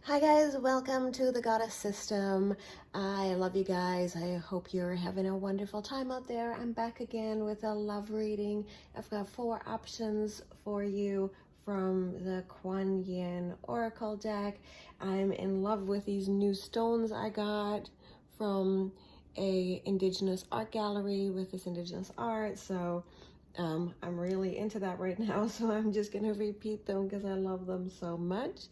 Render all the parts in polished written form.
Hi guys, welcome to the Goddess System. I love you guys. I hope you're having a wonderful time out there. I'm back again with a love reading. I've got 4 options for you from the Kuan Yin Oracle deck. I'm in love with these new stones I got from a indigenous art gallery with this indigenous art. So I'm really into that right now, so I'm just gonna repeat them because I love them so much.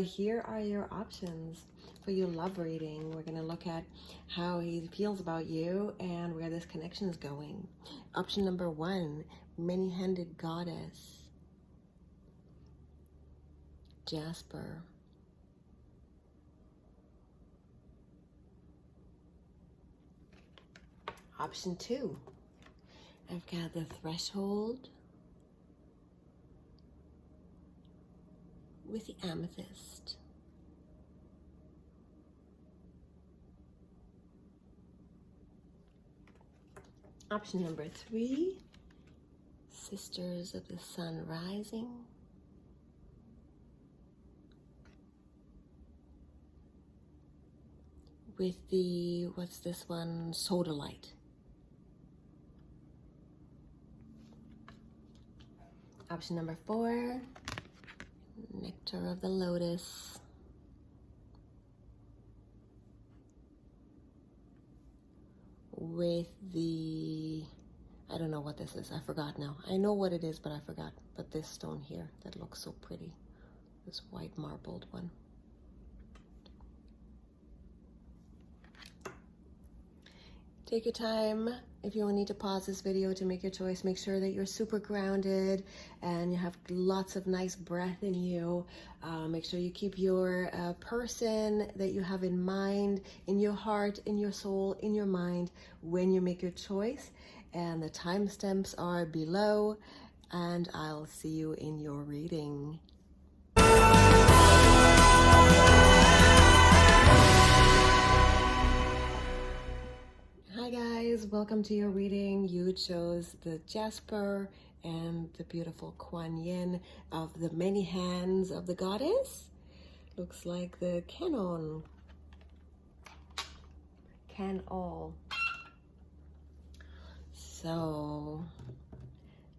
Here are your options for your love reading. We're gonna look at how he feels about you and where this connection is going. Option number 1, many-handed goddess, Jasper. Option 2, I've got the threshold with the amethyst. Option number 3, sisters of the sun rising with the, what's this one, Sodalite. Option number 4, nectar of the lotus with the, I don't know what this is, I forgot now. I know what it is, but I forgot. But this stone here that looks so pretty, this white marbled one. Take your time. If you need to pause this video to make your choice, make sure that you're super grounded and you have lots of nice breath in you. Make sure you keep your person that you have in mind, in your heart, in your soul, in your mind when you make your choice. And the timestamps are below, and I'll see you in your reading. Hi guys, welcome to your reading. You chose the Jasper and the beautiful Kuan Yin of the many hands of the goddess. Looks like the canon. Can all. So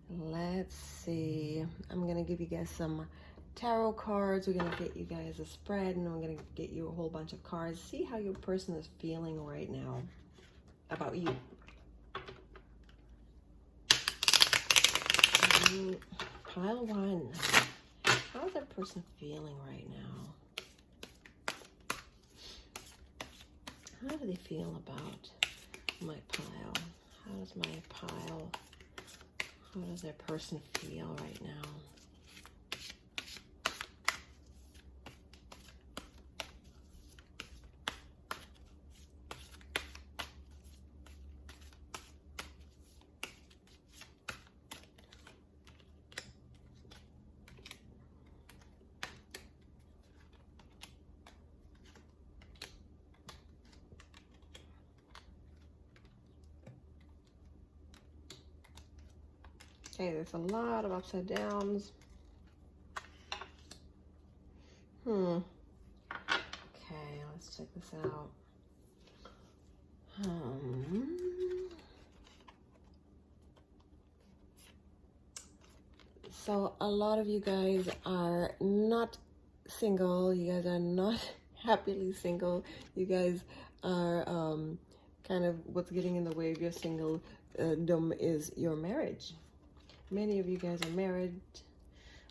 let's see. I'm gonna give you guys some tarot cards. We're gonna get you guys a spread, and I'm gonna get you a whole bunch of cards. See how your person is feeling right now about you. Pile 1. How's that person feeling right now? How do they feel about my pile? How does my pile, how does that person feel right now? Okay, there's a lot of upside downs. Okay, let's check this out. So a lot of you guys are not single. You guys are not happily single. You guys are kind of, what's getting in the way of your singledom is your marriage. Many of you guys are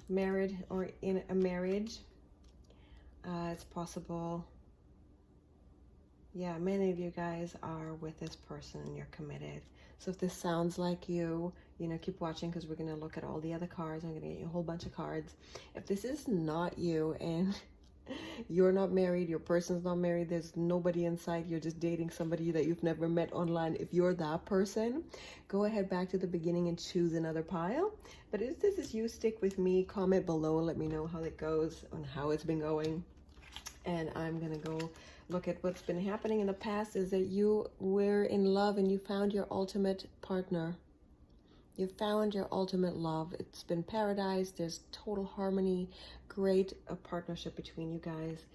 married or in a marriage. It's possible. Yeah, many of you guys are with this person and you're committed. So if this sounds like you, keep watching because we're going to look at all the other cards. I'm going to get you a whole bunch of cards. If this is not you and you're not married, your person's not married, there's nobody inside, you're just dating somebody that you've never met online, if you're that person, go ahead back to the beginning and choose another pile. But if this is you, stick with me, comment below, let me know how it goes and how it's been going. And I'm gonna go look at what's been happening in the past. Is that you were in love and you found your ultimate partner. You found your ultimate love. It's been paradise. There's total harmony, great partnership between you guys.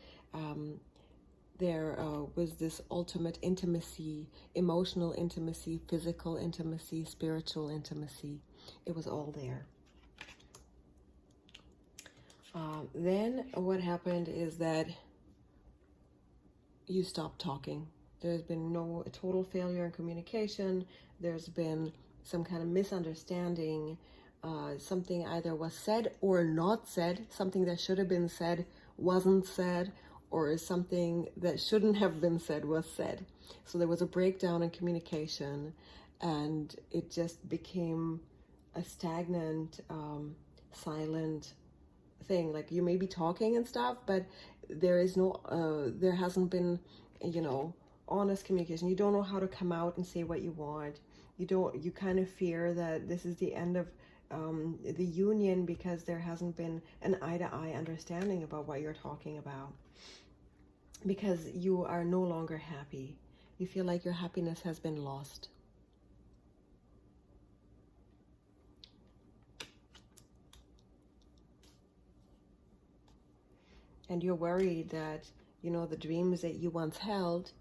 There was this ultimate intimacy, emotional intimacy, physical intimacy, spiritual intimacy. It was all there. Then what happened is that you stopped talking. There's been a total failure in communication. There's been some kind of misunderstanding. Something either was said or not said. Something that should have been said wasn't said, or something that shouldn't have been said was said. So there was a breakdown in communication, and it just became a stagnant, silent thing. Like, you may be talking and stuff, but there hasn't been, honest communication. You don't know how to come out and say what you want. You kind of fear that this is the end of the union, because there hasn't been an eye-to-eye understanding about what you're talking about, because you are no longer happy. You feel like your happiness has been lost. And you're worried that, the dreams that you once held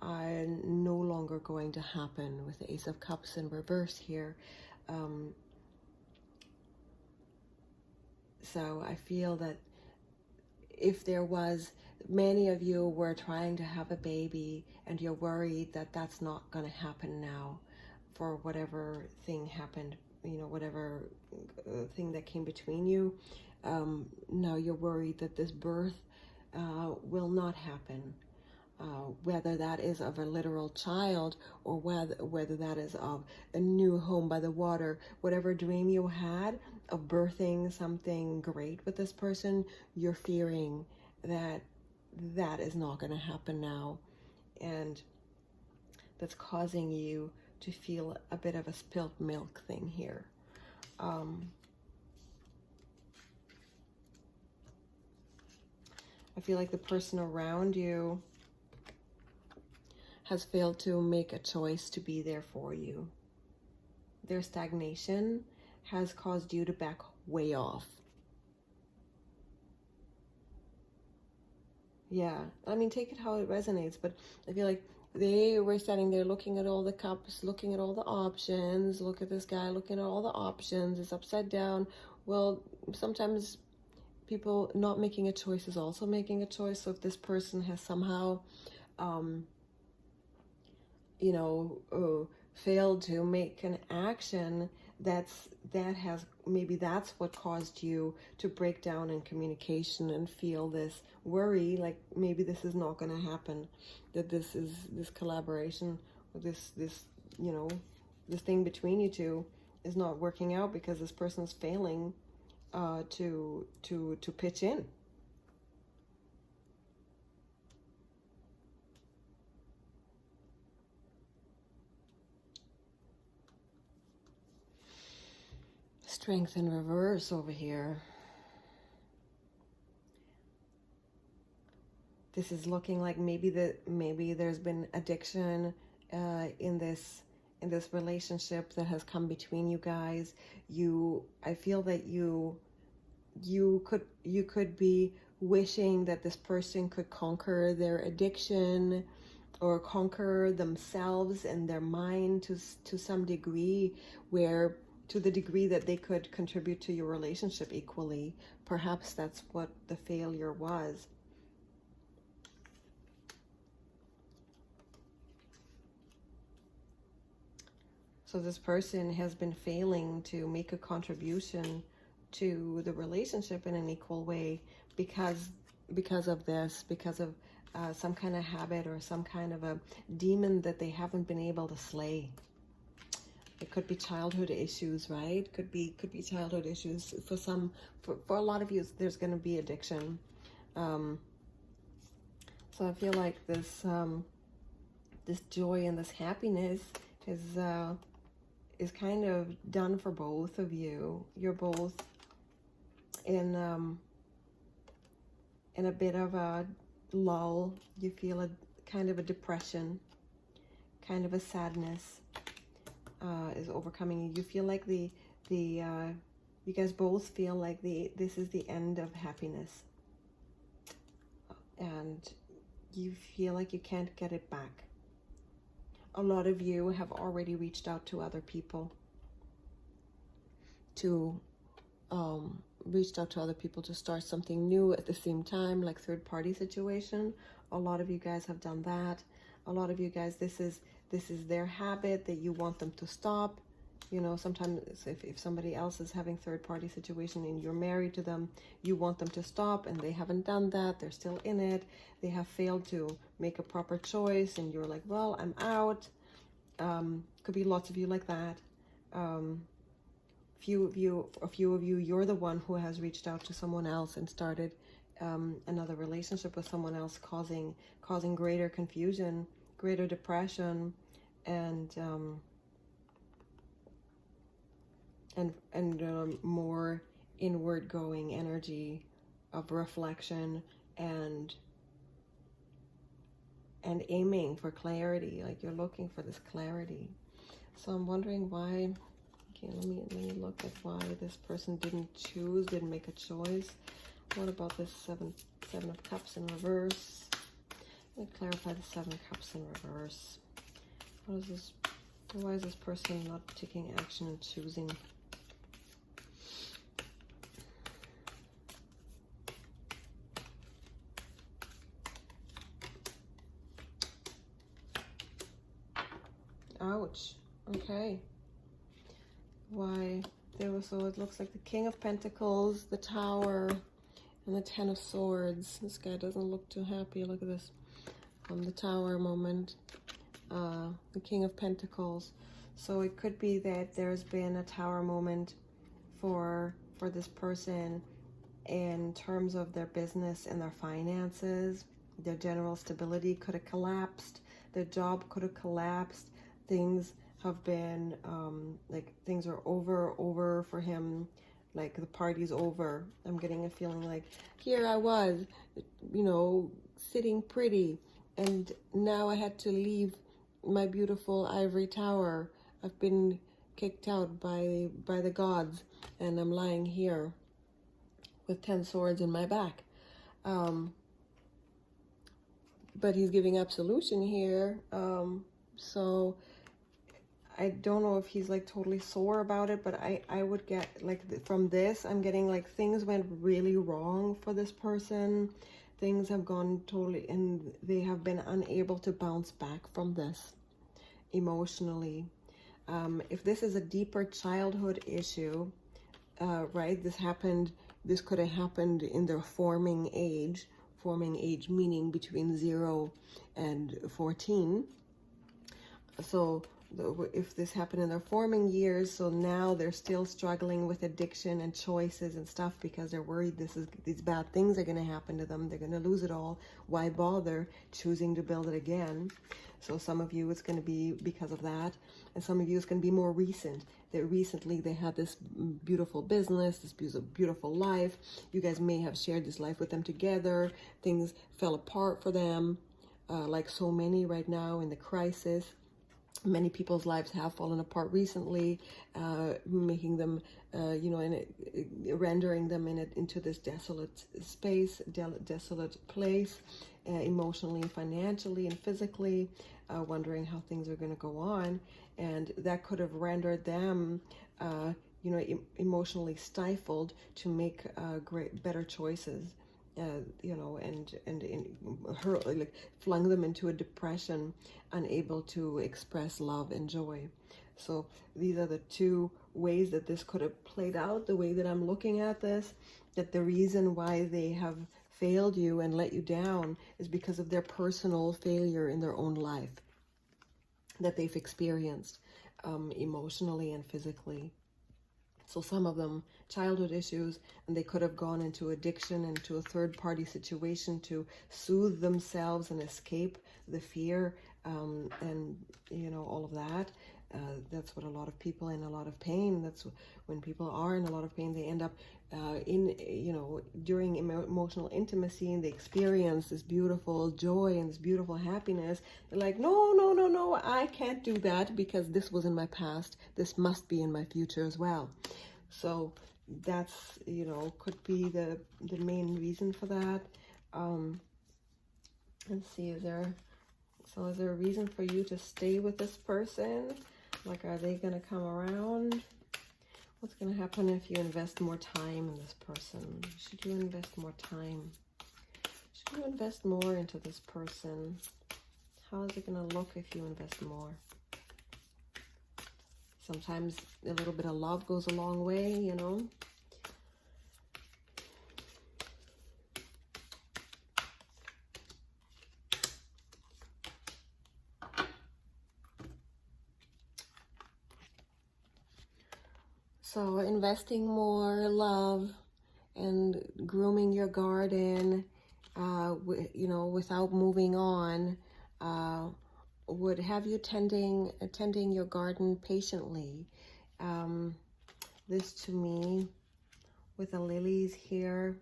are no longer going to happen, with the Ace of Cups in reverse here. So I feel that if there was, many of you were trying to have a baby, and you're worried that that's not going to happen now, for whatever thing happened, whatever thing that came between you. Now you're worried that this birth will not happen, whether that is of a literal child, or whether that is of a new home by the water. Whatever dream you had of birthing something great with this person, you're fearing that that is not going to happen now, and that's causing you to feel a bit of a spilt milk thing here. I feel like the person around you has failed to make a choice to be there for you. Their stagnation has caused you to back way off. Yeah, I mean, take it how it resonates, but I feel like they were standing there looking at all the cups, looking at all the options. Look at this guy looking at all the options. It's upside down. Well, sometimes people not making a choice is also making a choice. So if this person has somehow, failed to make an action, maybe that's what caused you to break down in communication and feel this worry, like maybe this is not going to happen, that this collaboration, or this thing between you two is not working out, because this person's failing to pitch in. Strength in reverse over here. This is looking like maybe there's been addiction in this relationship that has come between you guys. I feel that you could be wishing that this person could conquer their addiction, or conquer themselves and their mind to some degree, where to the degree that they could contribute to your relationship equally. Perhaps that's what the failure was. So this person has been failing to make a contribution to the relationship in an equal way, because of this, because of some kind of habit or some kind of a demon that they haven't been able to slay. It could be childhood issues, right? Could be childhood issues. For a lot of you, there's going to be addiction. So I feel like this joy and this happiness is kind of done for both of you. You're both in a bit of a lull. You feel a kind of a depression, kind of a sadness. is overcoming you. You feel like you guys both feel like this is the end of happiness, and you feel like you can't get it back. A lot of you have already reached out to other people to start something new at the same time, like third-party situation. A lot of you guys have done that. A lot of you guys, this is their habit that you want them to stop. You know, sometimes if somebody else is having third-party situation and you're married to them, you want them to stop, and they haven't done that. They're still in it. They have failed to make a proper choice, and you're like, well, I'm out. Could be lots of you like that. A few of you, you're the one who has reached out to someone else and started another relationship with someone else, causing greater confusion, greater depression, and more inward going energy of reflection and aiming for clarity. Like you're looking for this clarity. So I'm wondering why. Okay, let me look at why this person didn't make a choice. What about this Seven of Cups in reverse? Let me clarify the 7 Cups in reverse. What is this? Why is this person not taking action and choosing? Ouch. Okay. Why? So it looks like the King of Pentacles, the Tower, and the 10 of Swords. This guy doesn't look too happy. Look at this. The Tower moment. The King of Pentacles. So it could be that there's been a Tower moment for this person in terms of their business and their finances. Their general stability could have collapsed. Their job could have collapsed. Things have been like things are over for him, like the party's over. I'm getting a feeling like here I was, you know, sitting pretty, and now I had to leave my beautiful ivory tower. I've been kicked out by the gods, and I'm lying here with 10 swords in my back. But he's giving absolution here, so I don't know if he's like totally sore about it, but I would get like from this, I'm getting like things went really wrong for this person. Things have gone totally, and they have been unable to bounce back from this emotionally. If this is a deeper childhood issue, right, this could have happened in their forming age meaning between 0 and 14. So if this happened in their forming years, so now they're still struggling with addiction and choices and stuff because they're worried these bad things are going to happen to them. They're going to lose it all. Why bother choosing to build it again? So some of you, it's going to be because of that, and some of you, it's going to be more recent. That recently they had this beautiful business, this beautiful life. You guys may have shared this life with them together. Things fell apart for them, like so many right now in the crisis. Many people's lives have fallen apart recently, making them, rendering them into this desolate space, desolate place, emotionally, financially, and physically, wondering how things are going to go on. And that could have rendered them, emotionally stifled to make better choices. Like flung them into a depression, unable to express love and joy. So these are the two ways that this could have played out, the way that I'm looking at this, that the reason why they have failed you and let you down is because of their personal failure in their own life that they've experienced, emotionally and physically. So some of them, childhood issues, and they could have gone into addiction, into a third-party situation to soothe themselves and escape the fear, and all of that. That's what a lot of people in a lot of pain, that's when people are in a lot of pain, they end up during emotional intimacy, and they experience this beautiful joy and this beautiful happiness. They're like, no, no, no, no, I can't do that because this was in my past. This must be in my future as well. So that's, could be the main reason for that. Let's see, is there a reason for you to stay with this person? Like, are they going to come around? What's going to happen if you invest more time in this person? Should you invest more time? Should you invest more into this person? How is it going to look if you invest more? Sometimes a little bit of love goes a long way, So investing more love and grooming your garden, without moving on, would have you tending your garden patiently. This to me, with the lilies here,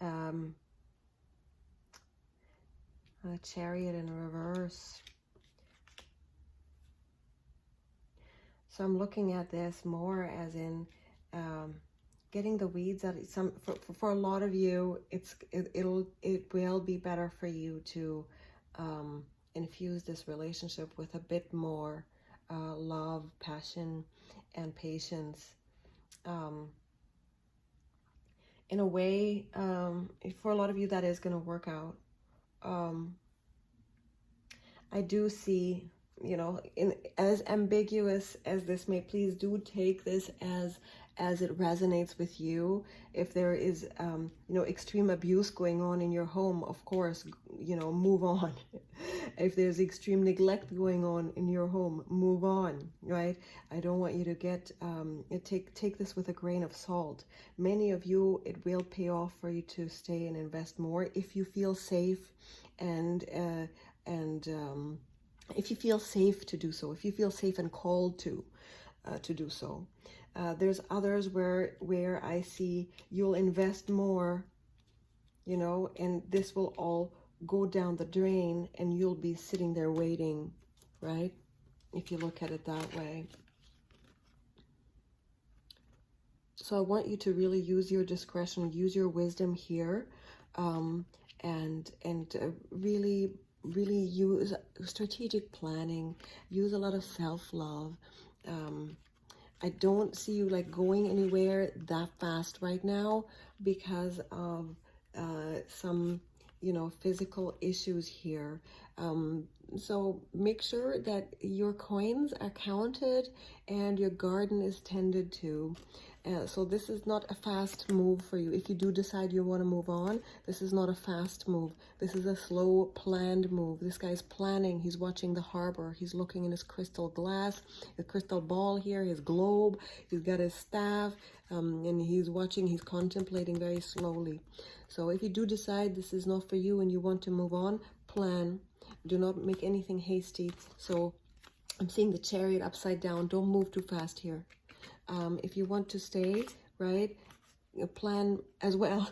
a Chariot in reverse. So I'm looking at this more as in getting the weeds out. For a lot of you, it will be better for you to infuse this relationship with a bit more love, passion, and patience. In a way, for a lot of you, that is going to work out. I do see, as ambiguous as this may, please do take this as it resonates with you. If there is, extreme abuse going on in your home, of course, move on. If there's extreme neglect going on in your home, move on, right? I don't want you to get, take this with a grain of salt. Many of you, it will pay off for you to stay and invest more if you feel safe and if you feel safe to do so, if you feel safe and called to do so. There's others where I see you'll invest more, and this will all go down the drain and you'll be sitting there waiting, right? If you look at it that way. So I want you to really use your discretion, use your wisdom here, and really use strategic planning, use a lot of self-love. I don't see you like going anywhere that fast right now because of some physical issues here. So make sure that your coins are counted and your garden is tended to. So this is not a fast move for you. If you do decide you want to move on, this is not a fast move. This is a slow, planned move. This guy's planning. He's watching the harbor. He's looking in his crystal glass, the crystal ball here, his globe. He's got his staff, and he's watching, he's contemplating very slowly. So if you do decide this is not for you and you want to move on, plan. Do not make anything hasty. So I'm seeing the Chariot upside down. Don't move too fast here. If you want to stay, right, plan as well.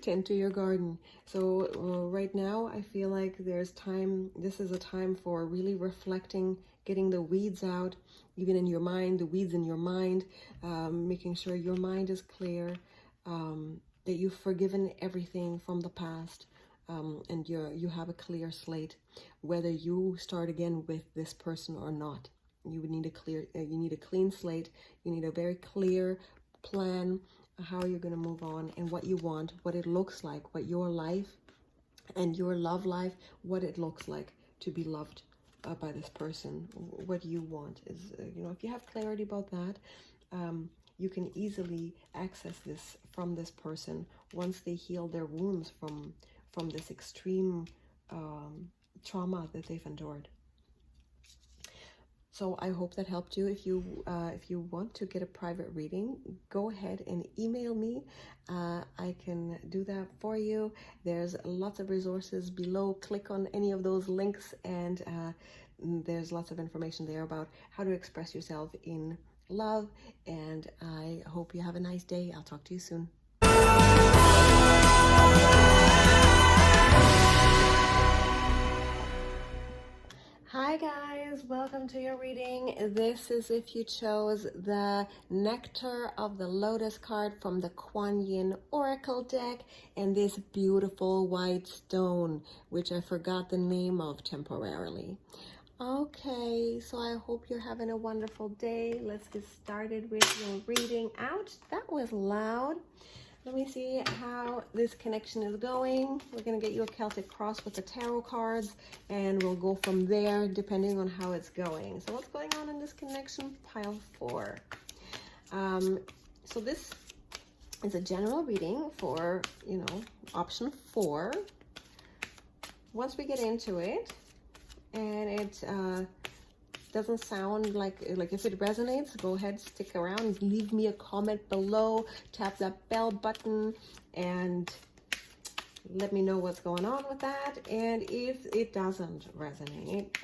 Tend to your garden. So right now, I feel like there's time. This is a time for really reflecting, getting the weeds out, even in your mind, the weeds in your mind, making sure your mind is clear, that you've forgiven everything from the past, and you have a clear slate, whether you start again with this person or not. You would need you need a clean slate. You need a very clear plan how you're going to move on and what you want, what it looks like, what your life and your love life, what it looks like to be loved by this person. What you want is, if you have clarity about that, you can easily access this from this person once they heal their wounds from this extreme trauma that they've endured. So I hope that helped you. If you want to get a private reading, go ahead and email me. I can do that for you. There's lots of resources below. Click on any of those links and there's lots of information there about how to express yourself in love, and I hope you have a nice day. I'll talk to you soon. Hi guys, welcome to your reading. This is if you chose the Nectar of the Lotus card from the Kuan Yin Oracle deck and this beautiful white stone, which I forgot the name of temporarily. Okay, so I hope you're having a wonderful day. Let's get started with your reading. Ouch, that was loud. Let me see how this connection is going. We're going to get you a Celtic cross with the tarot cards, and we'll go from there depending on how it's going. So what's going on in this connection? Pile 4. So this is a general reading for, option 4. Once we get into it, and it doesn't sound like if it resonates, go ahead, stick around, leave me a comment below, tap that bell button, and let me know what's going on with that. And if it doesn't resonate,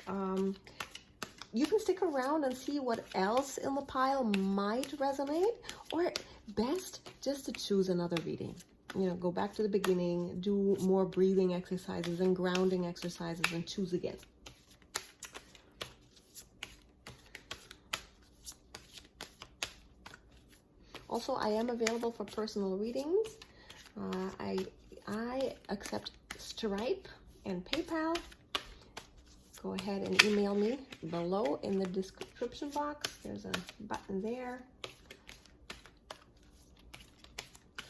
you can stick around and see what else in the pile might resonate, or best just to choose another reading. Go back to the beginning, do more breathing exercises and grounding exercises, and choose again. Also, I am available for personal readings. I accept Stripe and PayPal. Go ahead and email me below in the description box. There's a button there.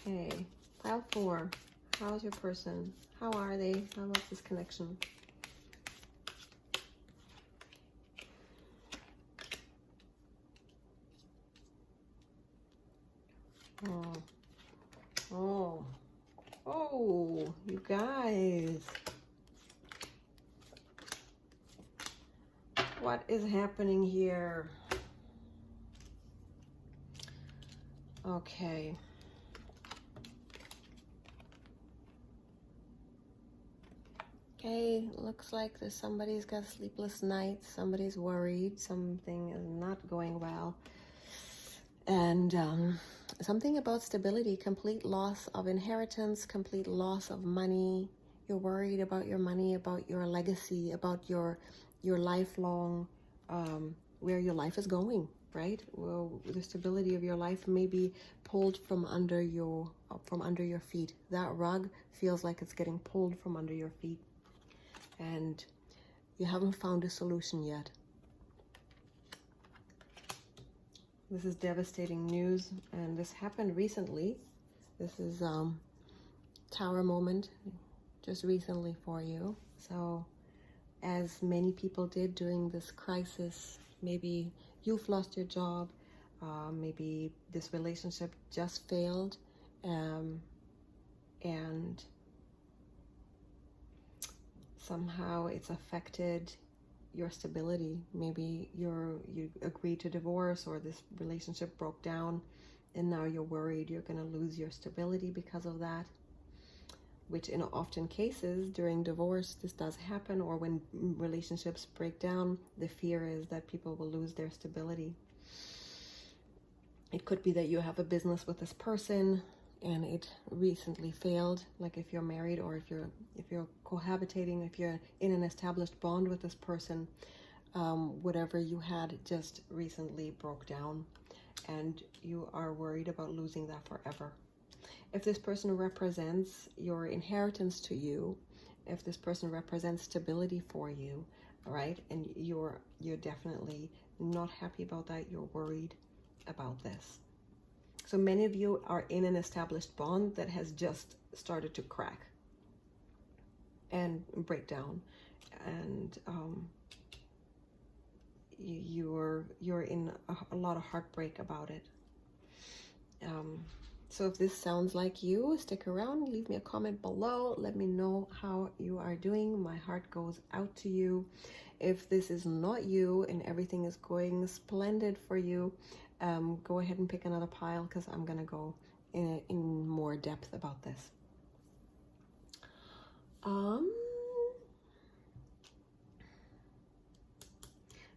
Okay, pile 4. How's your person? How are they? How about this connection? Oh, you guys. What is happening here? Okay. Okay, looks like somebody's got sleepless nights, somebody's worried, something is not going well. And something about stability, complete loss of inheritance, complete loss of money. You're worried about your money, about your legacy, about your lifelong, where your life is going, right? Well, the stability of your life may be pulled from under your feet. That rug feels like it's getting pulled from under your feet, and you haven't found a solution yet. This is devastating news, and this happened recently. This is Tower moment just recently for you. So as many people did during this crisis, maybe you've lost your job, maybe this relationship just failed, and somehow it's affected your stability. Maybe you agreed to divorce, or this relationship broke down, and now you're worried you're going to lose your stability because of that, which in often cases during divorce this does happen, or when relationships break down, the fear is that people will lose their stability. It could be that you have a business with this person and it recently failed, like if you're married, or if you're cohabitating, if you're in an established bond with this person, whatever you had just recently broke down, and you are worried about losing that forever. If this person represents your inheritance to you, if this person represents stability for you, right, and you're definitely not happy about that, you're worried about this. So many of you are in an established bond that has just started to crack and break down, and you're in a lot of heartbreak about it. So if this sounds like you, stick around, leave me a comment below, let me know how you are doing. My heart goes out to you. If this is not you and everything is going splendid for you, go ahead and pick another pile, because I'm gonna go in more depth about this.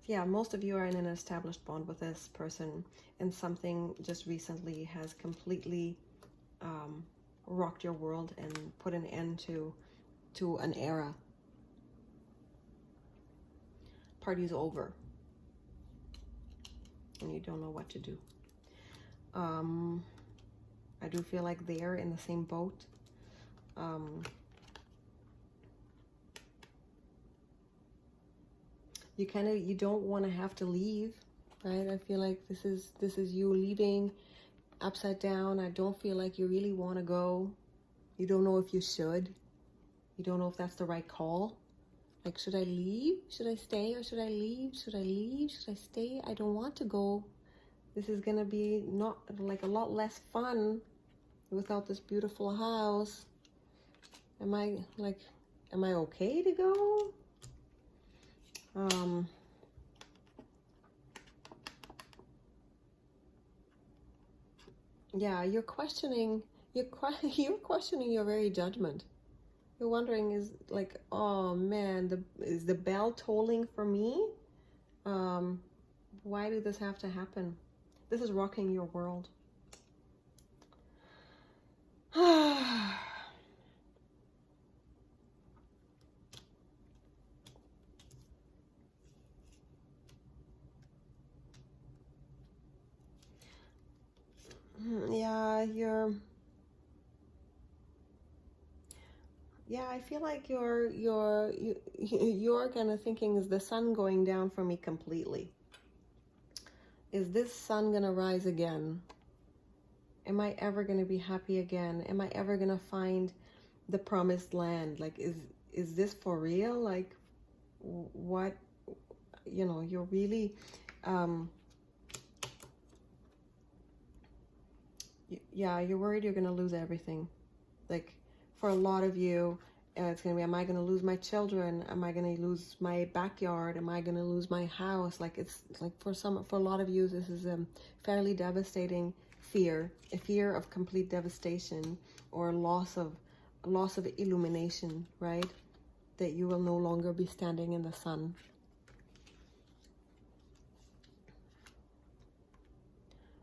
Yeah, most of you are in an established bond with this person, and something just recently has completely rocked your world and put an end to an era. Party's over, and you don't know what to do. I do feel like they're in the same boat. You don't want to have to leave, right? I feel like this is you leaving upside down. I don't feel like you really want to go. You don't know if you should. You don't know if that's the right call. Like, should I leave? Should I stay, or should I leave? Should I leave? Should I stay? I don't want to go. This is gonna be not like a lot less fun without this beautiful house. Am I okay to go? Yeah, you're questioning your very judgment. You're wondering, is like, oh man, is the bell tolling for me? Why did this have to happen? This is rocking your world. Yeah, I feel like you're kind of thinking, is the sun going down for me completely? Is this sun gonna rise again? Am I ever gonna be happy again? Am I ever gonna find the promised land? Like, is this for real? Like, what, you're really you're worried you're gonna lose everything. Like, for a lot of you, it's gonna be, am I gonna lose my children? Am I gonna lose my backyard? Am I gonna lose my house? Like, it's like for a lot of you, this is a fairly devastating fear, a fear of complete devastation, or loss of illumination, right? That you will no longer be standing in the sun.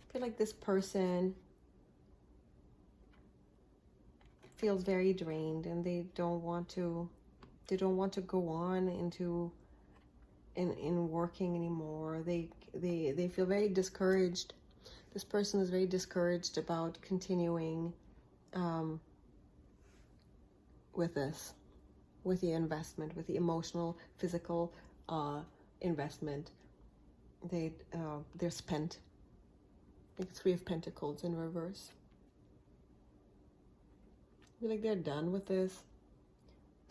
I feel like this person feels very drained, and they don't want to go on in working anymore. They feel very discouraged. This person is very discouraged about continuing with this, with the investment, with the emotional, physical investment. They're spent. Like Three of Pentacles in reverse. I feel like they're done with this.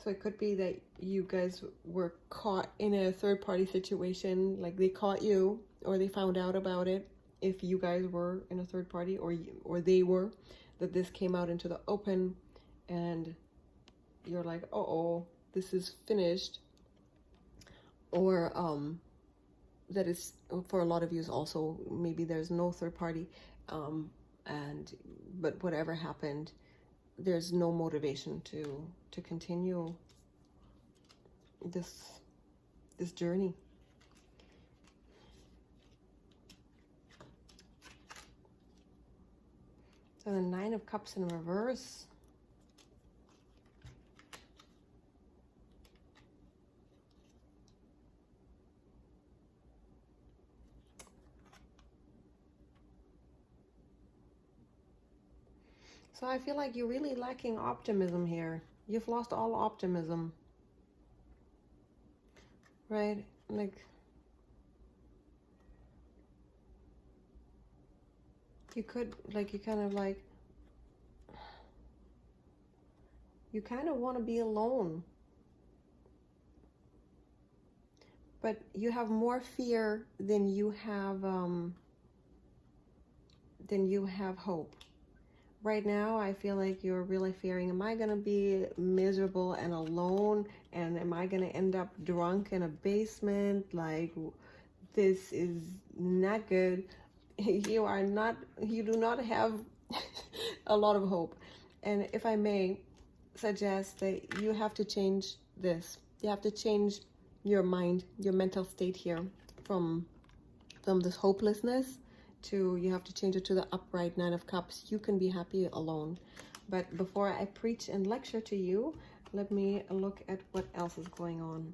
So it could be that you guys were caught in a third-party situation, like they caught you, or they found out about it. If you guys were in a third party, or they were, that this came out into the open, and you're like, oh, this is finished. Or that is, for a lot of you, is also maybe there's no third party, but whatever happened, there's no motivation to continue this journey. So the Nine of Cups in reverse. So I feel like you're really lacking optimism here. You've lost all optimism. Right? Like, you could, like, you kind of want to be alone. But you have more fear than you have hope. Right now, I feel like you're really fearing, am I going to be miserable and alone? And am I going to end up drunk in a basement? Like, this is not good. You do not have a lot of hope. And if I may suggest that you have to change this. You have to change your mind, your mental state here. from this hopelessness to, you have to change it to the upright Nine of Cups. You can be happy alone. But before I preach and lecture to you, let me look at what else is going on.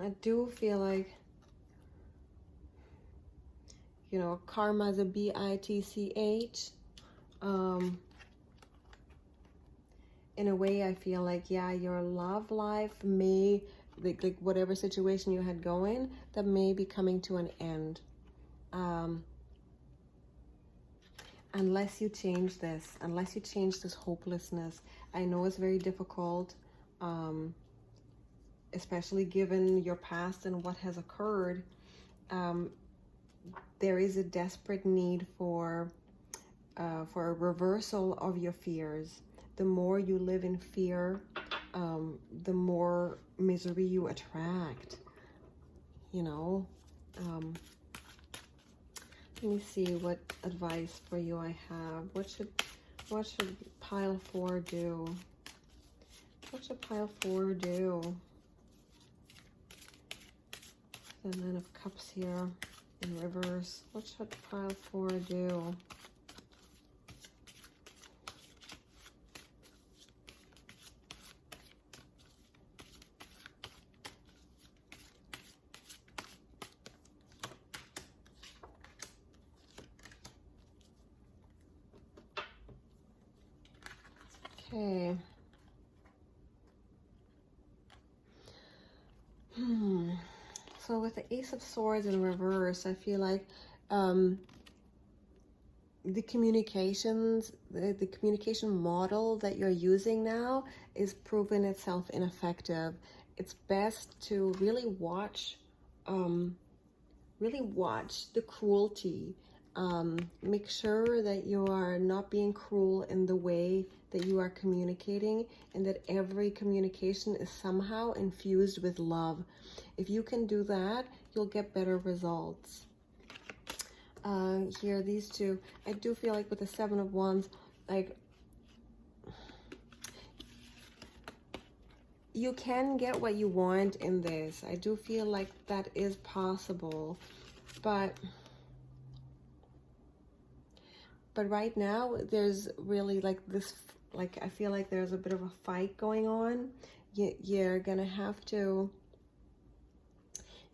I do feel like, you know, karma is a bitch. In a way, I feel like, yeah, your love life may, like whatever situation you had going, that may be coming to an end. Unless you change this, hopelessness. I know it's very difficult, especially given your past and what has occurred. There is a desperate need for a reversal of your fears. The more you live in fear, the more misery you attract, you know. Let me see what advice for you I have. What should pile 4 do? What should pile 4 do? The Nine of Cups here in reverse. What should pile 4 do? Okay. So with the Ace of Swords in reverse, I feel like the communications, the communication model that you're using now is proven itself ineffective. It's best to really watch the cruelty. Make sure that you are not being cruel in the way that you are communicating, and that every communication is somehow infused with love. If you can do that, you'll get better results. Here, these two, I do feel like with the Seven of Wands, like, you can get what you want in this. I do feel like that is possible, but right now there's really like this, like, I feel like there's a bit of a fight going on. You're gonna have to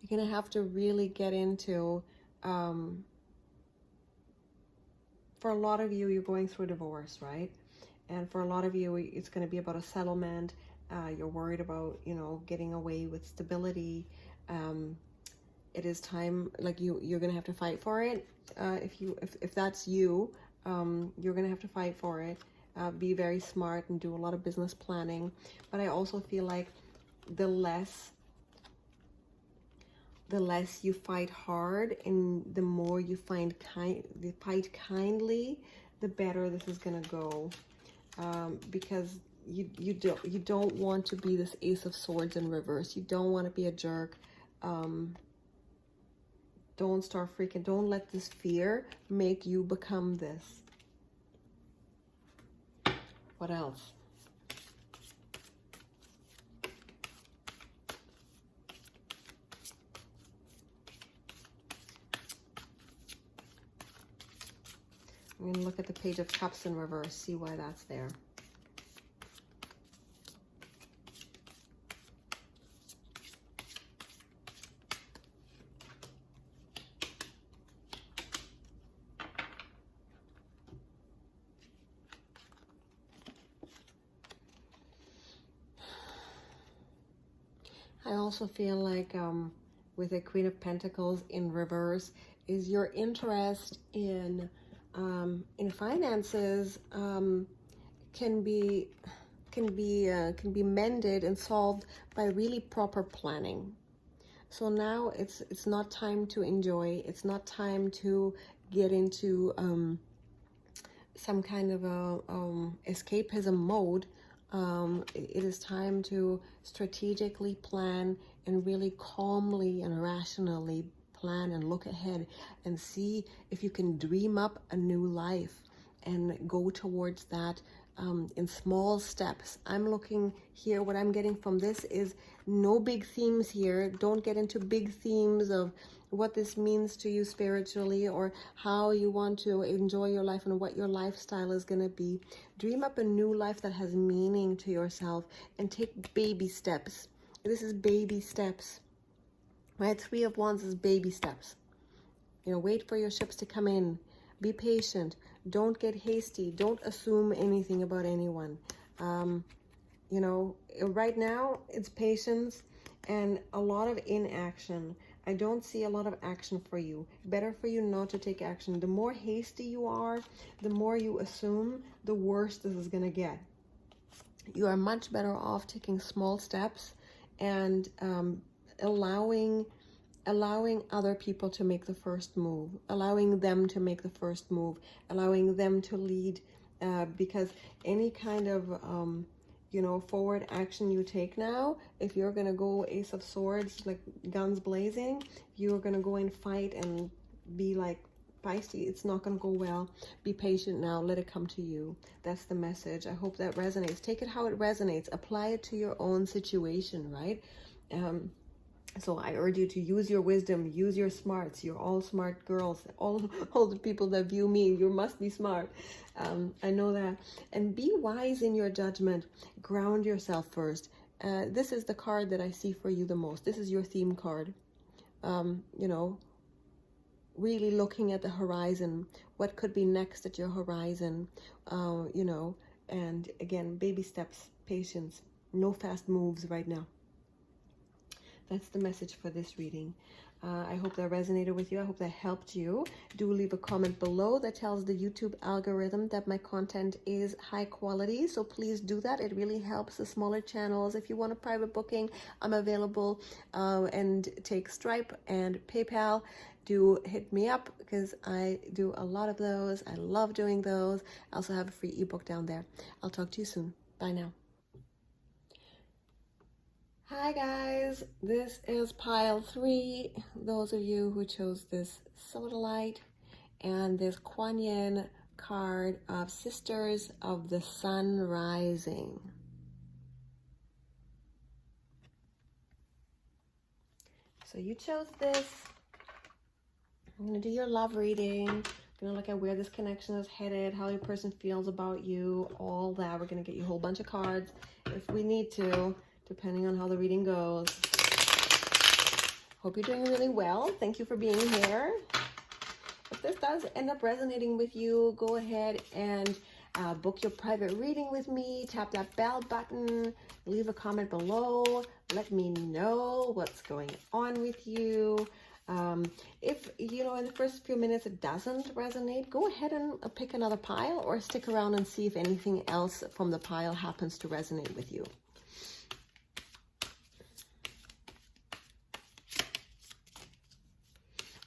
really get into, for a lot of you, you're going through divorce, right? And for a lot of you, it's going to be about a settlement. You're worried about, you know, getting away with stability. It is time, like, you're going to have to fight for it. If that's you, you're going to have to fight for it. Be very smart and do a lot of business planning. But I also feel like the less you fight hard and the more you fight kindly, the better this is gonna go. Because you don't want to be this Ace of Swords in reverse. You don't want to be a jerk. Don't start freaking. Don't let this fear make you become this. What else? I'm going to look at the Page of Cups in reverse, see why that's there. I also feel like with the Queen of Pentacles in reverse is your interest in finances can be mended and solved by really proper planning. So now it's not time to enjoy. It's not time to get into some kind of a escapism mode. It is time to strategically plan and really calmly and rationally plan and look ahead and see if you can dream up a new life and go towards that in small steps. I'm looking here, what I'm getting from this is no big themes here. Don't get into big themes of what this means to you spiritually or how you want to enjoy your life and what your lifestyle is going to be. Dream up a new life that has meaning to yourself and take baby steps. This is baby steps, right? Three of Wands is baby steps. You know, wait for your ships to come in. Be patient. Don't get hasty. Don't assume anything about anyone. You know, right now it's patience and a lot of inaction. I don't see a lot of action for you. Better for you not to take action. The more hasty you are, the more you assume, the worse this is going to get. You are much better off taking small steps and allowing other people to make the first move, allowing them to make the first move, allowing them to lead, because any kind of, you know, forward action you take now, if you're going to go Ace of Swords, like guns blazing, you're going to go and fight and be like feisty, it's not going to go well. Be patient now. Let it come to you. That's the message. I hope that resonates. Take it how it resonates. Apply it to your own situation, right? So I urge you to use your wisdom, use your smarts. You're all smart girls. All the people that view me, you must be smart. I know that. And be wise in your judgment. Ground yourself first. This is the card that I see for you the most. This is your theme card. You know, really looking at the horizon. What could be next at your horizon? You know, and again, baby steps, patience. No fast moves right now. That's the message for this reading. I hope that resonated with you. I hope that helped you. Do leave a comment below that tells the YouTube algorithm that my content is high quality. So please do that. It really helps the smaller channels. If you want a private booking, I'm available and take Stripe and PayPal. Do hit me up because I do a lot of those. I love doing those. I also have a free ebook down there. I'll talk to you soon. Bye now. Hi guys, this is pile 3. Those of you who chose this Sodalite and this Kuan Yin card of Sisters of the Sun Rising. So you chose this. I'm going to do your love reading. I'm going to look at where this connection is headed, how your person feels about you, all that. We're going to get you a whole bunch of cards if we need to, depending on how the reading goes. Hope you're doing really well. Thank you for being here. If this does end up resonating with you, go ahead and book your private reading with me. Tap that bell button. Leave a comment below. Let me know what's going on with you. If, you know, in the first few minutes it doesn't resonate, go ahead and pick another pile or stick around and see if anything else from the pile happens to resonate with you.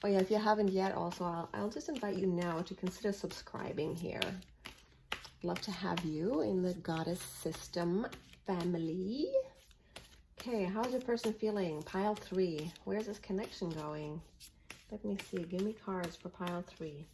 Oh yeah, if you haven't yet, also, I'll just invite you now to consider subscribing here. Love to have you in the Goddess System family. Okay, how's your person feeling? Pile 3. Where's this connection going? Let me see. Give me cards for pile 3.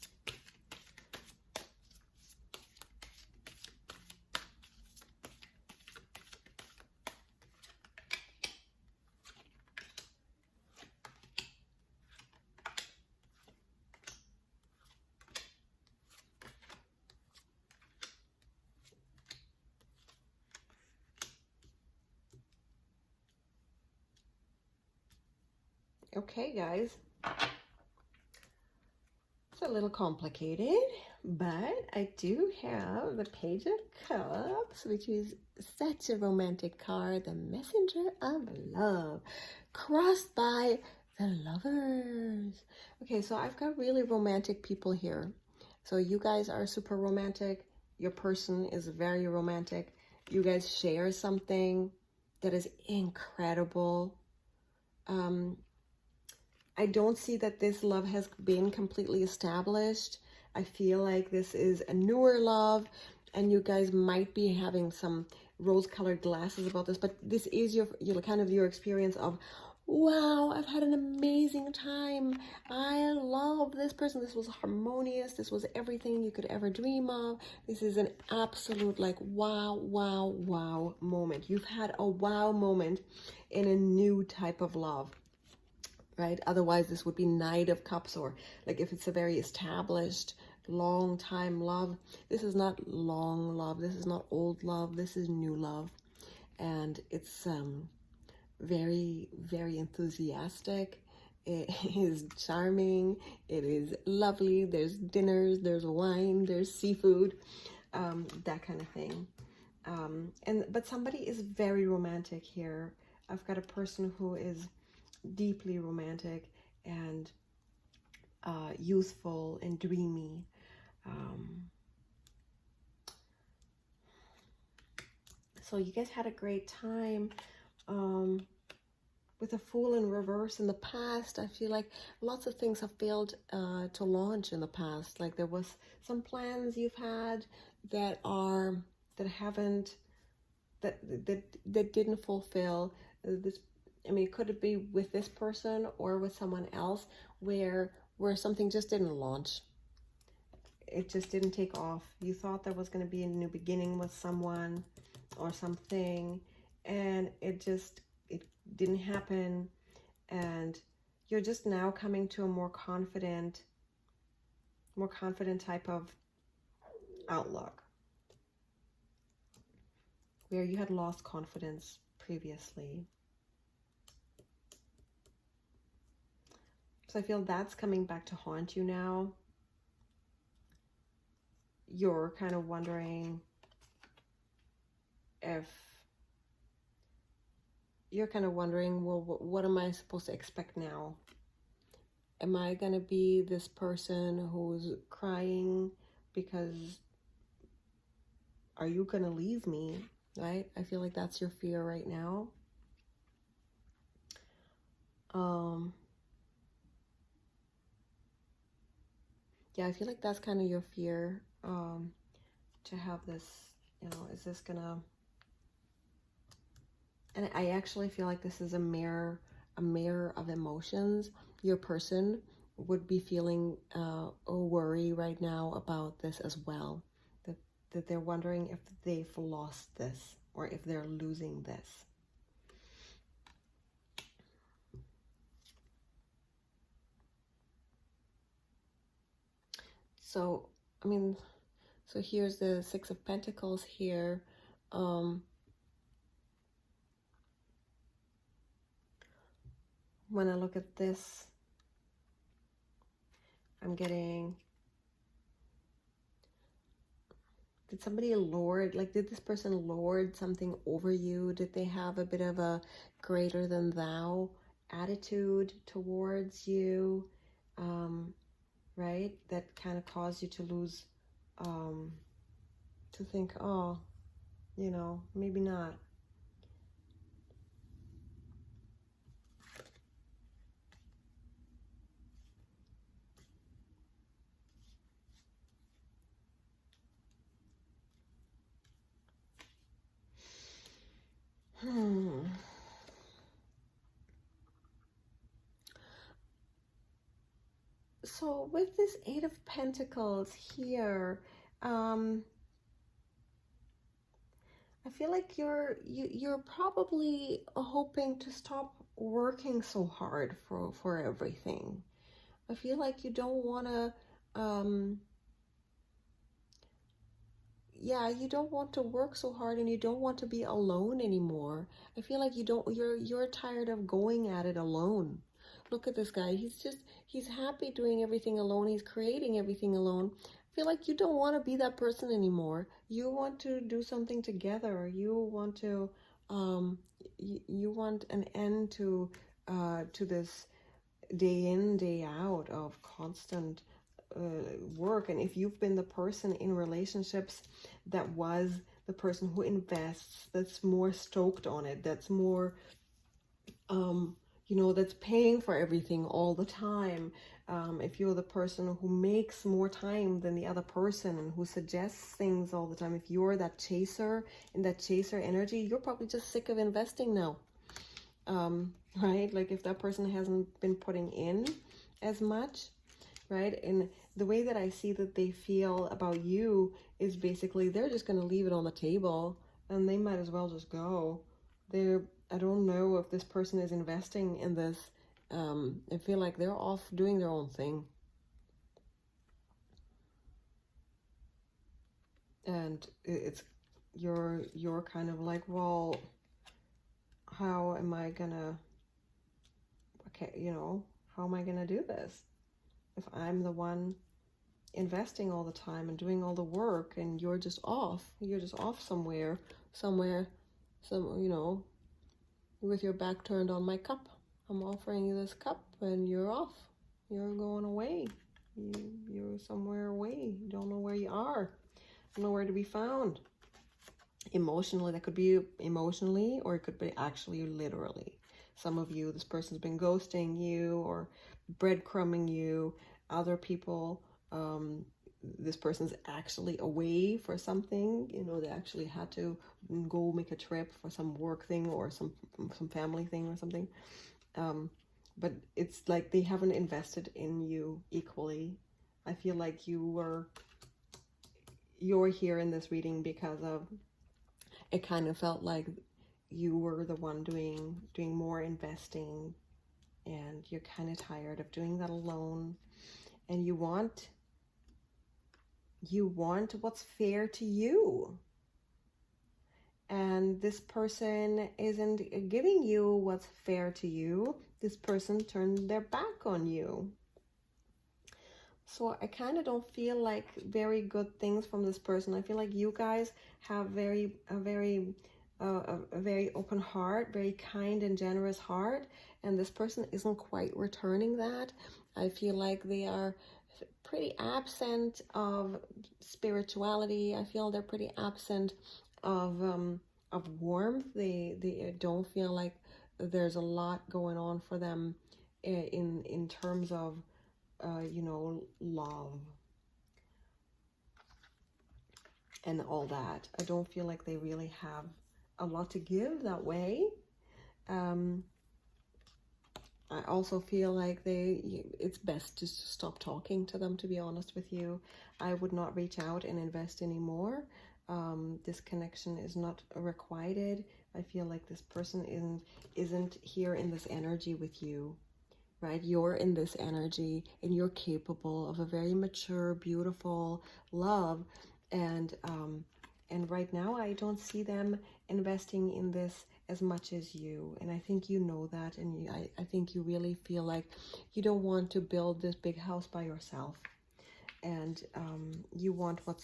Okay, guys, it's a little complicated, but I do have the Page of Cups, which is such a romantic card, the Messenger of Love, crossed by the Lovers. Okay, so I've got really romantic people here. So you guys are super romantic. Your person is very romantic. You guys share something that is incredible. I don't see that this love has been completely established. I feel like this is a newer love, and you guys might be having some rose-colored glasses about this, but this is your kind of your experience of wow, I've had an amazing time. I love this person. This was harmonious. This was everything you could ever dream of. This is an absolute like wow, wow, wow moment. You've had a wow moment in a new type of love, right? Otherwise, this would be Knight of Cups, or like if it's a very established, long time love. This is not long love. This is not old love. This is new love. And it's very, very enthusiastic. It is charming. It is lovely. There's dinners, there's wine, there's seafood, that kind of thing. But somebody is very romantic here. I've got a person who is deeply romantic and youthful and dreamy. So you guys had a great time. With a Fool in reverse in the past, I feel like lots of things have failed to launch in the past. Like there was some plans you've had that didn't fulfill. This, I mean, could it be with this person or with someone else where something just didn't launch? It just didn't take off. You thought there was going to be a new beginning with someone or something, and it didn't happen, and you're just now coming to a more confident type of outlook where you had lost confidence previously. So I feel that's coming back to haunt you now. You're kind of wondering well, what am I supposed to expect now? Am I going to be this person who's crying because are you going to leave me, right? I feel like that's your fear right now. Yeah, I feel like that's kind of your fear, to have this, you know, is this going to... And I actually feel like this is a mirror of emotions. Your person would be feeling a worry right now about this as well. That they're wondering if they've lost this or if they're losing this. So, I mean, so here's the Six of Pentacles here. When I look at this, I'm getting, did somebody lord, like did this person lord something over you? Did they have a bit of a greater than thou attitude towards you, right? That kind of caused you to lose, to think, oh, you know, maybe not. So with this Eight of Pentacles here, I feel like you're probably hoping to stop working so hard for everything. I feel like you don't want to, yeah, you don't want to work so hard, and you don't want to be alone anymore. I feel like you're tired of going at it alone. Look at this guy. He's happy doing everything alone. He's creating everything alone. I feel like you don't want to be that person anymore. You want to do something together. You want to, you want an end to this day in, day out of constant work. And if you've been the person in relationships that was the person who invests, that's more stoked on it, that's more, you know, that's paying for everything all the time. If you're the person who makes more time than the other person and who suggests things all the time, if you're that chaser, in that chaser energy, you're probably just sick of investing now. right? Like if that person hasn't been putting in as much, right? And the way that I see that they feel about you is basically they're just going to leave it on the table and they might as well just go. I don't know if this person is investing in this. I feel like they're off doing their own thing. And you're kind of like, well, how am I gonna, okay, you know, how am I gonna do this if I'm the one investing all the time and doing all the work and you're just off somewhere, you know, with your back turned on my cup. I'm offering you this cup and you're off. You're going away. You're somewhere away. You don't know where you are. Nowhere to be found. Emotionally, that could be emotionally, or it could be actually literally. Some of you, this person's been ghosting you or breadcrumbing you. Other people, this person's actually away for something. You know, they actually had to go make a trip for some work thing or some family thing or something. But it's like they haven't invested in you equally. I feel like you're here in this reading because of, it kind of felt like you were the one doing more investing, and you're kind of tired of doing that alone, and you want what's fair to you. And this person isn't giving you what's fair to you. This person turned their back on you. So I kind of don't feel like very good things from this person. I feel like you guys have a very open heart, very kind and generous heart, and this person isn't quite returning that. I feel like they are pretty absent of spirituality. I feel they're pretty absent of warmth. They don't feel like there's a lot going on for them in terms of you know, love and all that. I don't feel like they really have a lot to give that way. I also feel like it's best to stop talking to them, to be honest with you. I would not reach out and invest anymore. This connection is not requited. I feel like this person isn't here in this energy with you. Right? You're in this energy and you're capable of a very mature, beautiful love. And right now I don't see them investing in this as much as you. And I think you know that. And I think you really feel like you don't want to build this big house by yourself. And you want what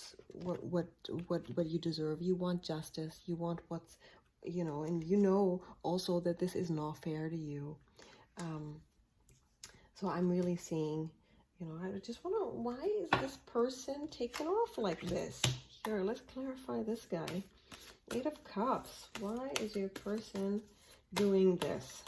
you deserve. You want justice. You want what's, you know, and you know also that this is not fair to you. So I'm really seeing, you know, I just want to, why is this person taking off like this? Here, let's clarify this guy. 8 of Cups. Why is your person doing this?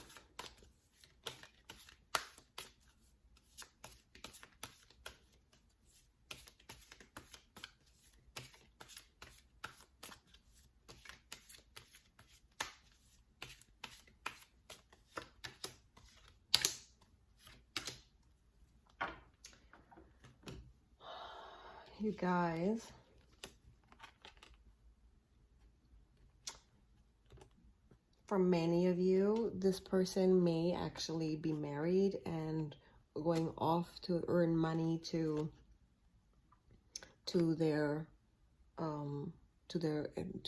You guys, for many of you, this person may actually be married and going off to earn money to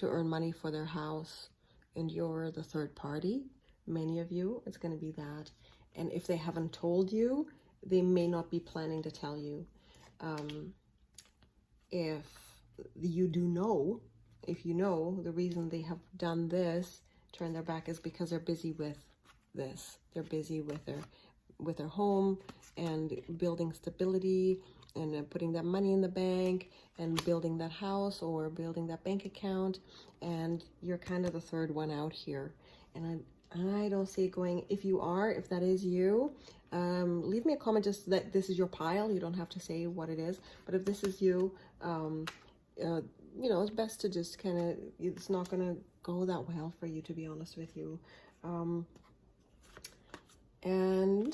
earn money for their house, and you're the third party. Many of you, it's going to be that. And if they haven't told you, they may not be planning to tell you. If you do know, if you know the reason they have done this, turn their back, is because they're busy with this. They're busy with their home and building stability and putting that money in the bank and building that house or building that bank account, and you're kind of the third one out here. And I don't see it going. If that is you, leave me a comment just that this is your pile. You don't have to say what it is, but if this is you, you know, it's best to just kind of, it's not going to go that well for you, to be honest with you. And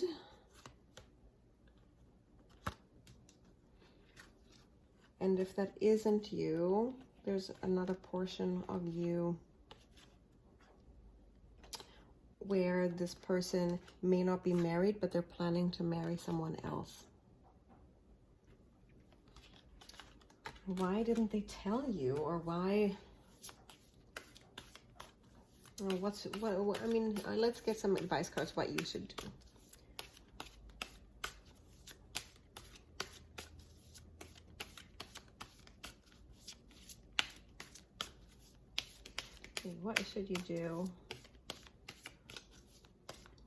if that isn't you, there's another portion of you where this person may not be married, but they're planning to marry someone else. Why didn't they tell you? Or why? I mean, let's get some advice cards what you should do. Okay, what should you do?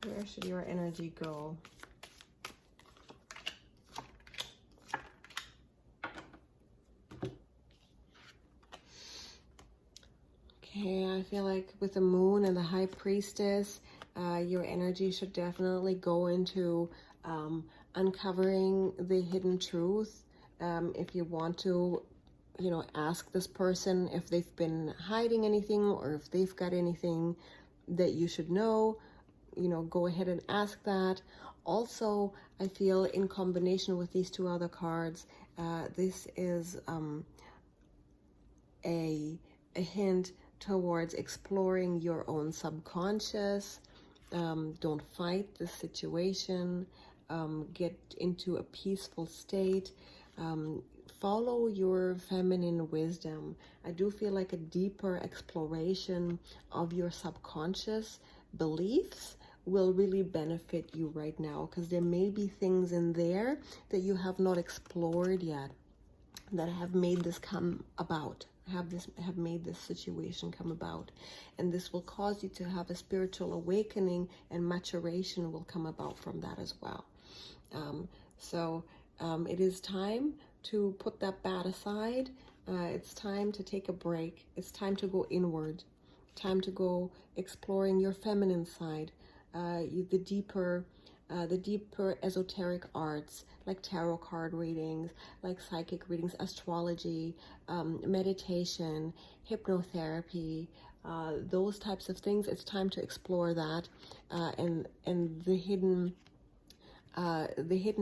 Where should your energy go? Okay, I feel like with the moon and the high priestess, your energy should definitely go into uncovering the hidden truth. If you want to, you know, ask this person if they've been hiding anything or if they've got anything that you should know, you know, go ahead and ask that. Also, I feel in combination with these two other cards, this is a hint towards exploring your own subconscious. Don't fight the situation. Get into a peaceful state. Follow your feminine wisdom. I do feel like a deeper exploration of your subconscious beliefs will really benefit you right now, because there may be things in there that you have not explored yet that have made this come about, have made this situation come about, and this will cause you to have a spiritual awakening, and maturation will come about from that as well. It is time to put that bad aside. It's time to take a break. It's time to go inward. Time to go exploring your feminine side, the deeper esoteric arts, like tarot card readings, like psychic readings, astrology, meditation, hypnotherapy, those types of things. It's time to explore that, and the hidden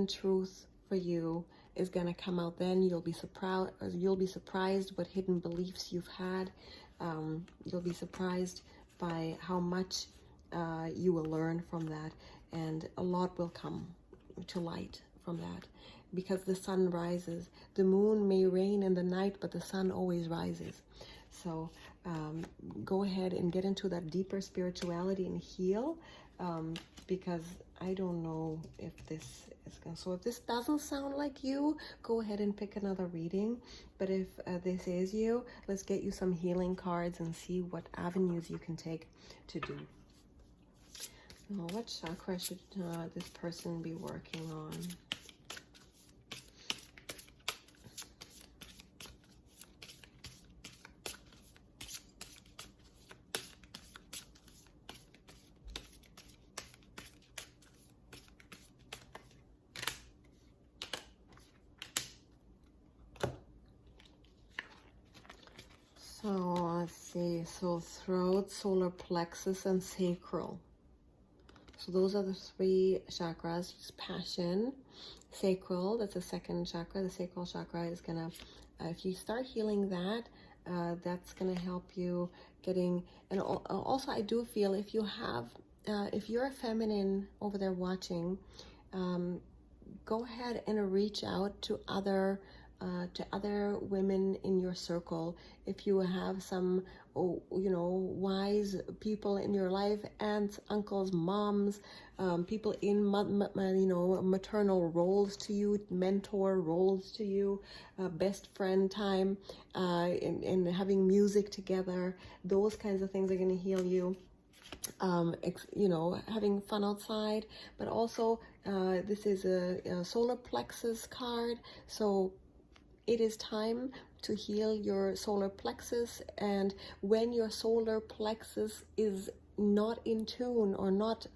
truth for you is going to come out. Then you'll be surprised what hidden beliefs you've had. You'll be surprised by how much you will learn from that, and a lot will come to light from that, because the sun rises. The moon may reign in the night, but the sun always rises. So go ahead and get into that deeper spirituality and heal, because I don't know if this is going to... So if this doesn't sound like you, go ahead and pick another reading. But if this is you, let's get you some healing cards and see what avenues you can take to do. Now, what chakra should this person be working on? So let's see, so throat, solar plexus, and sacral. So those are the three chakras. Passion, sacral, that's the second chakra. The sacral chakra is gonna, if you start healing that, that's gonna help you getting, and also I do feel if you have, if you're a feminine over there watching, go ahead and reach out to other women in your circle. If you have some, you know, wise people in your life, aunts, uncles, moms, people in you know, maternal roles to you, mentor roles to you, best friend time, and having music together, those kinds of things are going to heal you. You know, having fun outside, but also this is a solar plexus card, so it is time to heal your solar plexus. And when your solar plexus is not in tune, or not,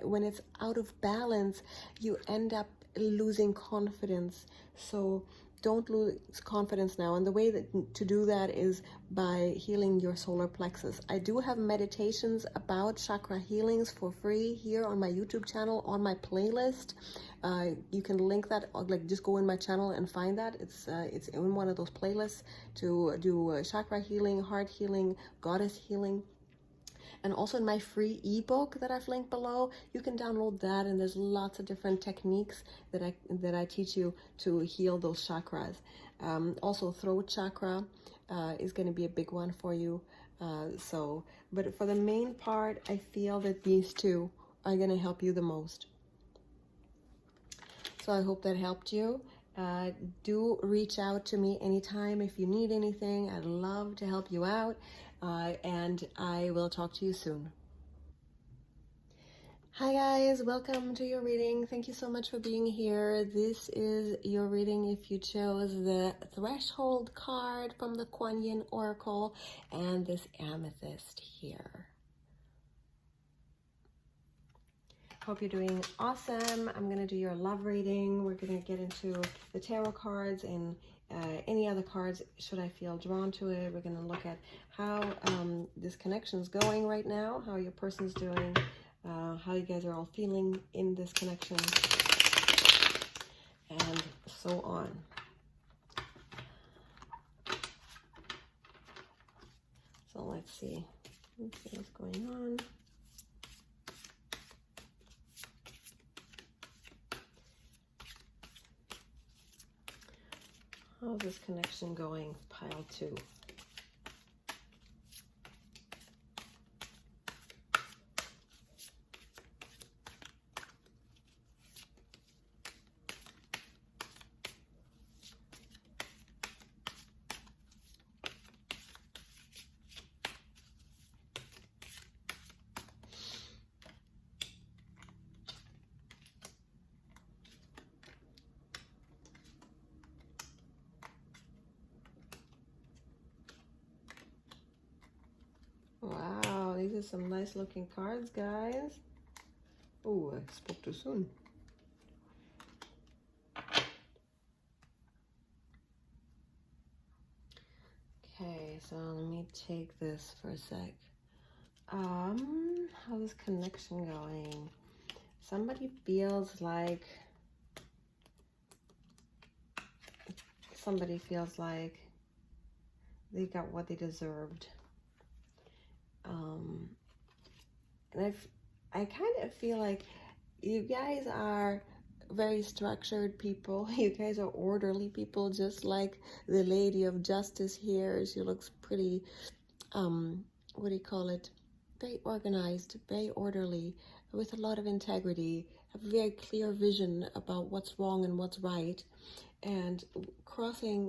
when it's out of balance, you end up losing confidence. So don't lose confidence now. And the way to do that is by healing your solar plexus. I do have meditations about chakra healings for free here on my YouTube channel, on my playlist. You can link that, like just go in my channel and find that. It's in one of those playlists to do chakra healing, heart healing, goddess healing. And also in my free ebook that I've linked below, you can download that, and there's lots of different techniques that I teach you to heal those chakras. Also, throat chakra is going to be a big one for you. But for the main part, I feel that these two are going to help you the most. So I hope that helped you. Do reach out to me anytime if you need anything. I'd love to help you out. And I will talk to you soon. Hi guys, welcome to your reading. Thank you so much for being here. This is your reading if you chose the Threshold card from the Kuan Yin Oracle and this Amethyst here. Hope you're doing awesome. I'm going to do your love reading. We're going to get into the tarot cards and any other cards should I feel drawn to it. We're going to look at how this connection is going right now, how your person's doing, how you guys are all feeling in this connection, and so on. So let's see what's going on. How's this connection going? Pile 2. Wow, these are some nice looking cards, guys. Oh, I spoke too soon. Okay, so let me take this for a sec. How's this connection going? Somebody feels like they got what they deserved. And I kind of feel like you guys are very structured people. You guys are orderly people, just like the Lady of Justice here. She looks pretty, what do you call it? Very organized, very orderly, with a lot of integrity, have a very clear vision about what's wrong and what's right. And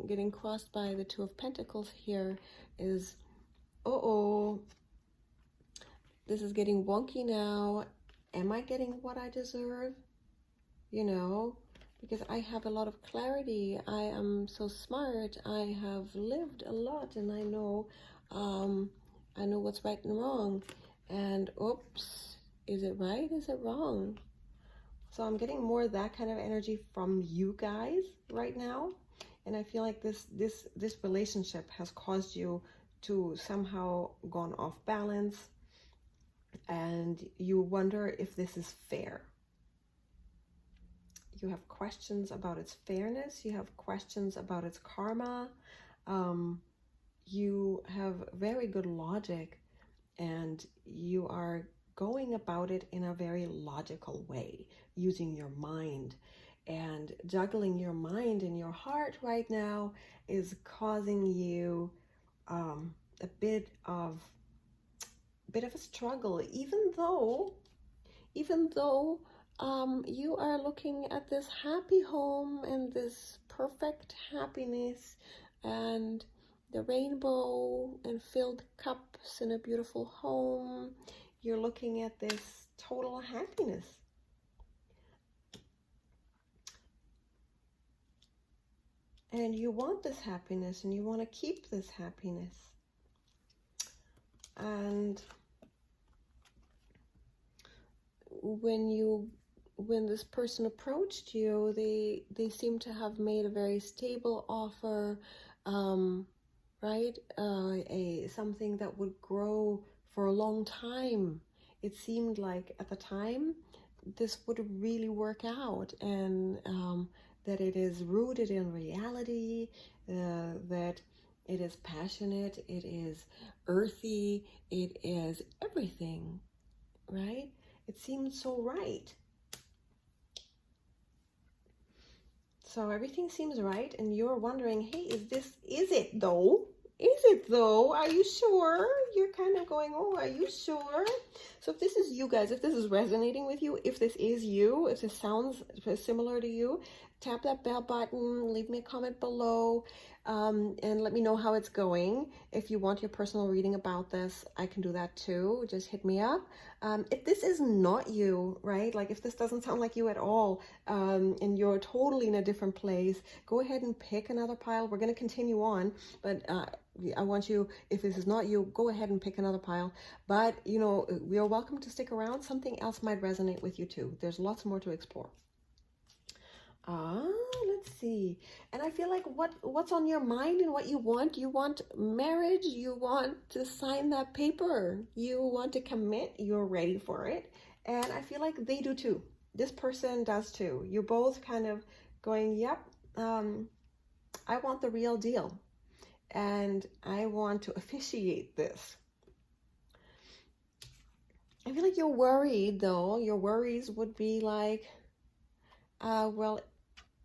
getting crossed by the Two of Pentacles here is, this is getting wonky now. Am I getting what I deserve? You know, because I have a lot of clarity. I am so smart. I have lived a lot, and I know what's right and wrong. And oops, is it right? Is it wrong? So I'm getting more of that kind of energy from you guys right now. And I feel like this relationship has caused you to somehow gone off balance. And you wonder if this is fair. You have questions about its fairness. You have questions about its karma. You have very good logic, and you are going about it in a very logical way, using your mind. And juggling your mind and your heart right now is causing you a bit of a struggle, even though you are looking at this happy home and this perfect happiness and the rainbow and filled cups in a beautiful home. You're looking at this total happiness. And you want this happiness, and you want to keep this happiness. And when you when this person approached you, they seem to have made a very stable offer, right? Something that would grow for a long time. It seemed like at the time this would really work out, and that it is rooted in reality, that it is passionate, it is earthy, it is everything, right? It seemed so right. So everything seems right, and you're wondering, hey, is it though? Is it though? Are you sure? You're kind of going, oh, are you sure? So if this is you guys, if this is resonating with you, if this is you, if this sounds similar to you, tap that bell button, leave me a comment below, and let me know how it's going. If you want your personal reading about this, I can do that too. Just hit me up. If this is not you, right? Like if this doesn't sound like you at all, and you're totally in a different place, go ahead and pick another pile. We're going to continue on, but I want you, if this is not you, go ahead and pick another pile. But, you know, you're welcome to stick around. Something else might resonate with you too. There's lots more to explore. Let's see. And I feel like what's on your mind and what you want marriage, you want to sign that paper, you want to commit, you're ready for it. And I feel like they do too. This person does too. You're both kind of going, yep, I want the real deal. And I want to officiate this. I feel like you're worried though. Your worries would be like, well,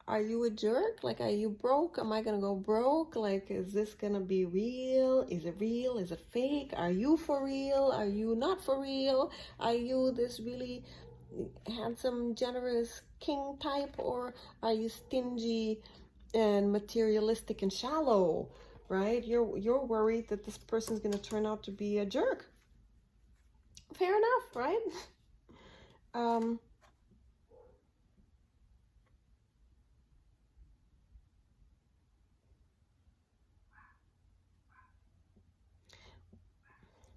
are you a jerk? Like, are you broke? Am I going to go broke? Like, is this going to be real? Is it real? Is it fake? Are you for real? Are you not for real? Are you this really handsome, generous king type? Or are you stingy and materialistic and shallow, right? You're worried that this person's going to turn out to be a jerk. Fair enough, right?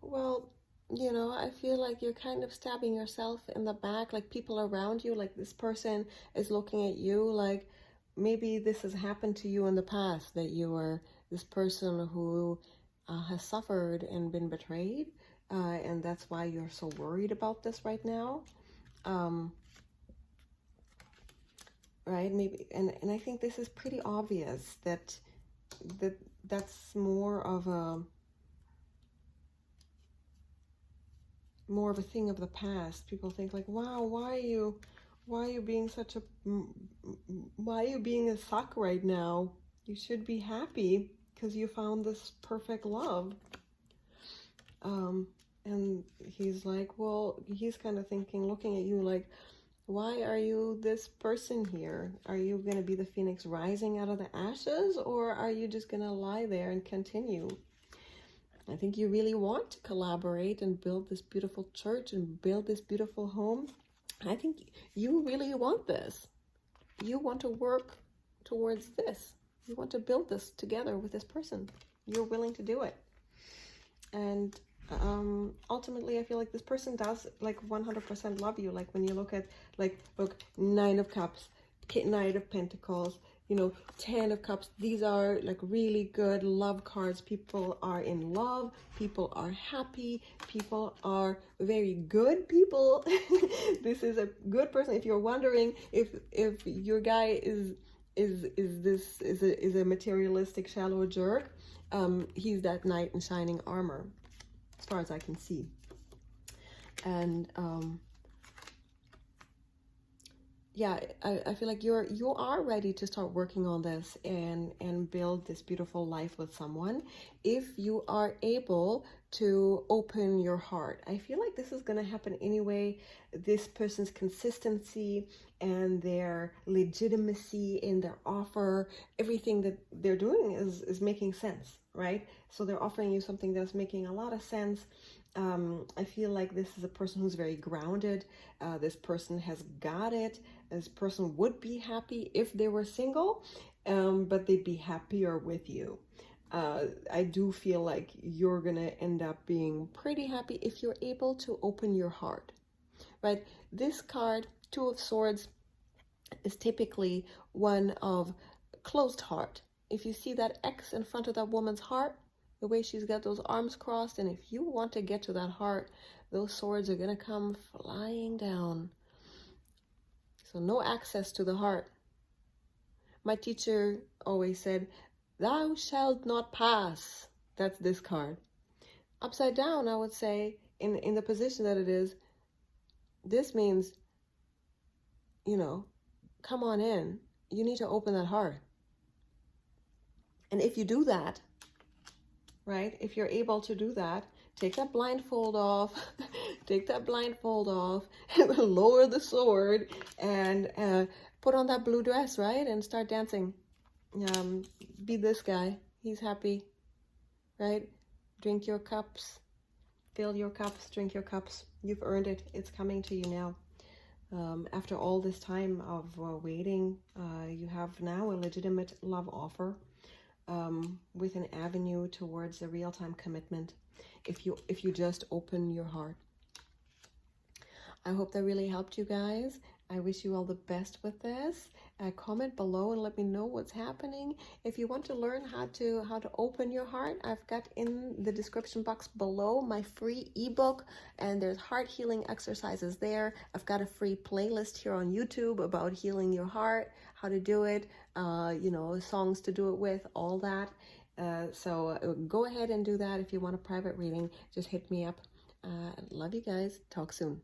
Well, you know, I feel like you're kind of stabbing yourself in the back, like people around you, like this person is looking at you like maybe this has happened to you in the past, that you are this person who has suffered and been betrayed, and that's why you're so worried about this right now. Right? Maybe, and I think this is pretty obvious that that's more of a thing of the past. People think like, wow, why are you being such a, why are you being a suck right now? You should be happy because you found this perfect love. And he's like, well, he's kind of thinking, looking at you like, why are you this person here? Are you going to be the phoenix rising out of the ashes, or are you just going to lie there and continue? I think you really want to collaborate and build this beautiful church and build this beautiful home. I think you really want this. You want to work towards this. You want to build this together with this person. You're willing to do it. And ultimately, I feel like this person does like 100% love you. Like when you look at, like, look, 9 of Cups, Knight of Pentacles, you know, 10 of Cups. These are like really good love cards. People are in love. People are happy. People are very good people. This is a good person. If you're wondering if your guy is a materialistic, shallow jerk, he's that knight in shining armor, as far as I can see. And yeah, I feel like you are ready to start working on this and build this beautiful life with someone if you are able to open your heart. I feel like this is going to happen anyway. This person's consistency and their legitimacy in their offer, everything that they're doing is making sense, right? So they're offering you something that's making a lot of sense. I feel like this is a person who's very grounded. This person has got it. This person would be happy if they were single, but they'd be happier with you. I do feel like you're going to end up being pretty happy if you're able to open your heart, right? This card Two of Swords is typically one of closed heart. If you see that X in front of that woman's heart, the way she's got those arms crossed, and if you want to get to that heart, those swords are going to come flying down. So no access to the heart. My teacher always said, "Thou shalt not pass." That's this card. Upside down, I would say, in the position that it is, this means, you know, come on in. You need to open that heart. And if you do that, right, if you're able to do that, take that blindfold off, take that blindfold off, lower the sword, and put on that blue dress, right, and start dancing. Be this guy. He's happy, right? Drink your cups, fill your cups, drink your cups. You've earned it. It's coming to you now. After all this time of waiting, you have now a legitimate love offer with an avenue towards a real-time commitment if you just open your heart. I hope that really helped you guys. I wish you all the best with this. Comment below and let me know what's happening. If you want to learn how to open your heart, I've got in the description box below my free ebook, and there's heart healing exercises there. I've got a free playlist here on YouTube about healing your heart, how to do it, songs to do it with, all that. So go ahead and do that. If you want a private reading, just hit me up. Love you guys. Talk soon.